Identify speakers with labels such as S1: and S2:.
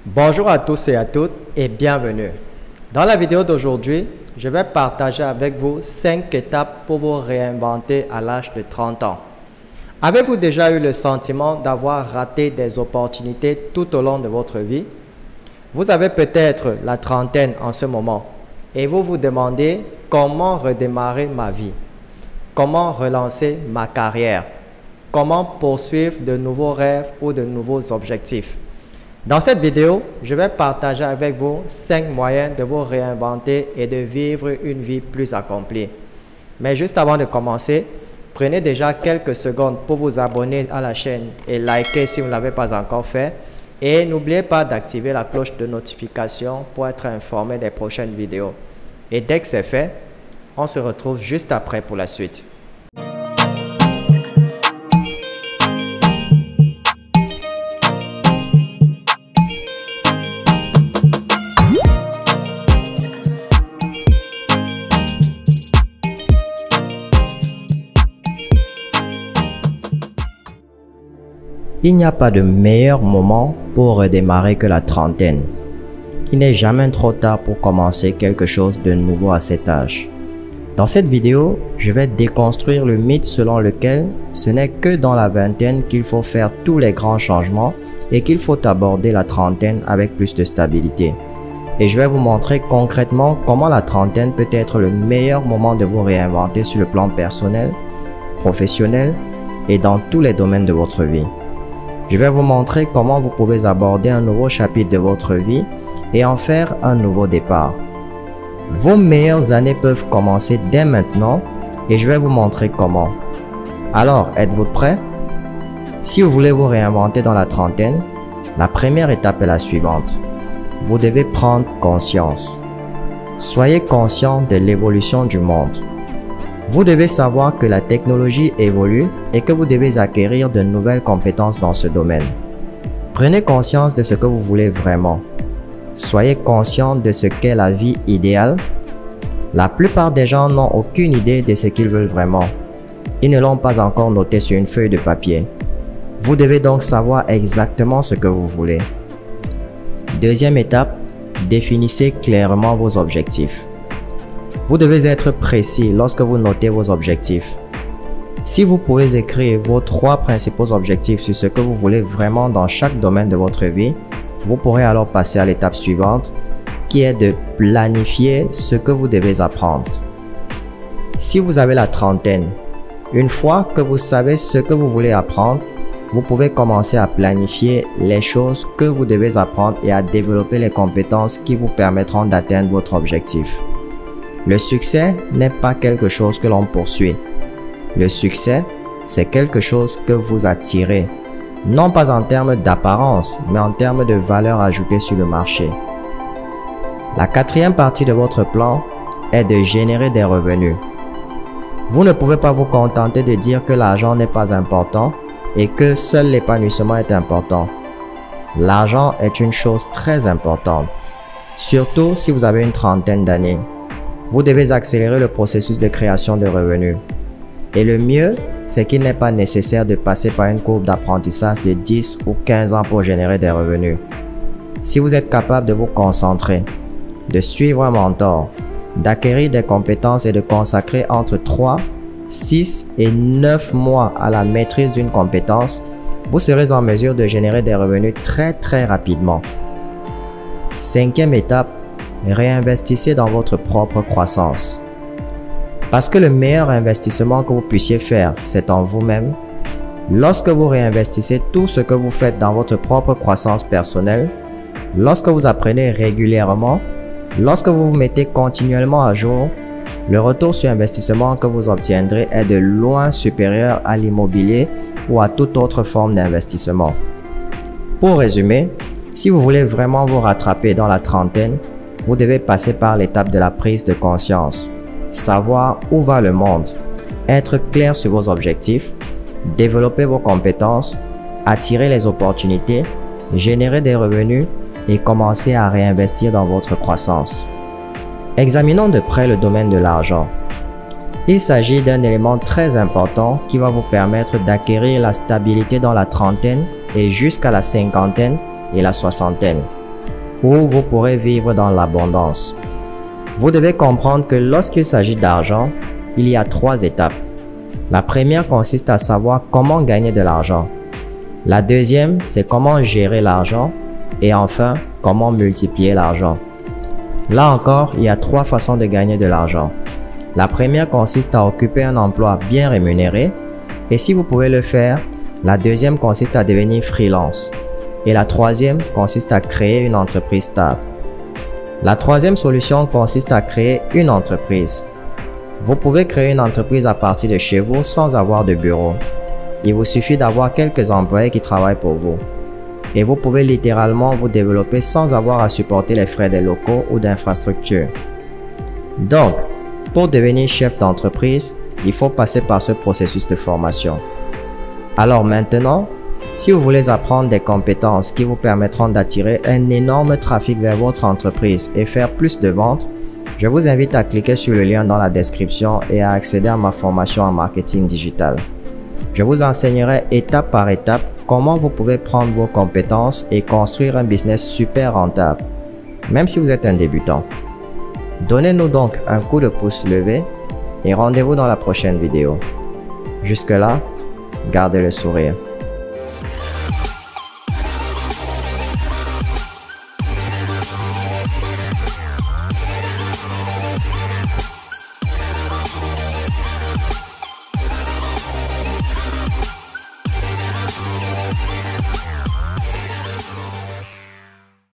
S1: Bonjour à tous et à toutes et bienvenue. Dans la vidéo d'aujourd'hui, je vais partager avec vous 5 étapes pour vous réinventer à l'âge de 30 ans. Avez-vous déjà eu le sentiment d'avoir raté des opportunités tout au long de votre vie? Vous avez peut-être la trentaine en ce moment et vous vous demandez comment redémarrer ma vie, comment relancer ma carrière, comment poursuivre de nouveaux rêves ou de nouveaux objectifs. Dans cette vidéo, je vais partager avec vous 5 moyens de vous réinventer et de vivre une vie plus accomplie. Mais juste avant de commencer, prenez déjà quelques secondes pour vous abonner à la chaîne et liker si vous ne l'avez pas encore fait. Et n'oubliez pas d'activer la cloche de notification pour être informé des prochaines vidéos. Et dès que c'est fait, on se retrouve juste après pour la suite. Il n'y a pas de meilleur moment pour redémarrer que la trentaine. Il n'est jamais trop tard pour commencer quelque chose de nouveau à cet âge. Dans cette vidéo, je vais déconstruire le mythe selon lequel ce n'est que dans la vingtaine qu'il faut faire tous les grands changements et qu'il faut aborder la trentaine avec plus de stabilité. Et je vais vous montrer concrètement comment la trentaine peut être le meilleur moment de vous réinventer sur le plan personnel, professionnel et dans tous les domaines de votre vie. Je vais vous montrer comment vous pouvez aborder un nouveau chapitre de votre vie et en faire un nouveau départ. Vos meilleures années peuvent commencer dès maintenant et je vais vous montrer comment. Alors, êtes-vous prêts? Si vous voulez vous réinventer dans la trentaine, la première étape est la suivante. Vous devez prendre conscience. Soyez conscient de l'évolution du monde. Vous devez savoir que la technologie évolue et que vous devez acquérir de nouvelles compétences dans ce domaine. Prenez conscience de ce que vous voulez vraiment. Soyez conscient de ce qu'est la vie idéale. La plupart des gens n'ont aucune idée de ce qu'ils veulent vraiment. Ils ne l'ont pas encore noté sur une feuille de papier. Vous devez donc savoir exactement ce que vous voulez. Deuxième étape, définissez clairement vos objectifs. Vous devez être précis lorsque vous notez vos objectifs. Si vous pouvez écrire vos 3 principaux objectifs sur ce que vous voulez vraiment dans chaque domaine de votre vie, vous pourrez alors passer à l'étape suivante, qui est de planifier ce que vous devez apprendre. Si vous avez la trentaine, une fois que vous savez ce que vous voulez apprendre, vous pouvez commencer à planifier les choses que vous devez apprendre et à développer les compétences qui vous permettront d'atteindre votre objectif. Le succès n'est pas quelque chose que l'on poursuit. Le succès, c'est quelque chose que vous attirez, non pas en termes d'apparence, mais en termes de valeur ajoutée sur le marché. La 4e partie de votre plan est de générer des revenus. Vous ne pouvez pas vous contenter de dire que l'argent n'est pas important et que seul l'épanouissement est important. L'argent est une chose très importante, surtout si vous avez une trentaine d'années. Vous devez accélérer le processus de création de revenus. Et le mieux, c'est qu'il n'est pas nécessaire de passer par une courbe d'apprentissage de 10 ou 15 ans pour générer des revenus. Si vous êtes capable de vous concentrer, de suivre un mentor, d'acquérir des compétences et de consacrer entre 3, 6 et 9 mois à la maîtrise d'une compétence, vous serez en mesure de générer des revenus très rapidement. 5e étape, réinvestissez dans votre propre croissance. Parce que le meilleur investissement que vous puissiez faire, c'est en vous-même. Lorsque vous réinvestissez tout ce que vous faites dans votre propre croissance personnelle, lorsque vous apprenez régulièrement, lorsque vous vous mettez continuellement à jour, le retour sur investissement que vous obtiendrez est de loin supérieur à l'immobilier ou à toute autre forme d'investissement. Pour résumer, si vous voulez vraiment vous rattraper dans la trentaine, vous devez passer par l'étape de la prise de conscience, savoir où va le monde, être clair sur vos objectifs, développer vos compétences, attirer les opportunités, générer des revenus et commencer à réinvestir dans votre croissance. Examinons de près le domaine de l'argent. Il s'agit d'un élément très important qui va vous permettre d'acquérir la stabilité dans la trentaine et jusqu'à la cinquantaine et la soixantaine. où vous pourrez vivre dans l'abondance. Vous devez comprendre que lorsqu'il s'agit d'argent, il y a 3 étapes. La première consiste à savoir comment gagner de l'argent. La deuxième, c'est comment gérer l'argent. Et enfin, comment multiplier l'argent. Là encore, il y a 3 façons de gagner de l'argent. La première consiste à occuper un emploi bien rémunéré. Et si vous pouvez le faire, la deuxième consiste à devenir freelance. Et la troisième consiste à créer une entreprise stable. La troisième solution consiste à créer une entreprise. Vous pouvez créer une entreprise à partir de chez vous sans avoir de bureau. Il vous suffit d'avoir quelques employés qui travaillent pour vous. Et vous pouvez littéralement vous développer sans avoir à supporter les frais des locaux ou d'infrastructures. Donc, pour devenir chef d'entreprise, il faut passer par ce processus de formation. Alors maintenant, si vous voulez apprendre des compétences qui vous permettront d'attirer un énorme trafic vers votre entreprise et faire plus de ventes, je vous invite à cliquer sur le lien dans la description et à accéder à ma formation en marketing digital. Je vous enseignerai étape par étape comment vous pouvez prendre vos compétences et construire un business super rentable, même si vous êtes un débutant. Donnez-nous donc un coup de pouce levé et rendez-vous dans la prochaine vidéo. Jusque-là, gardez le sourire.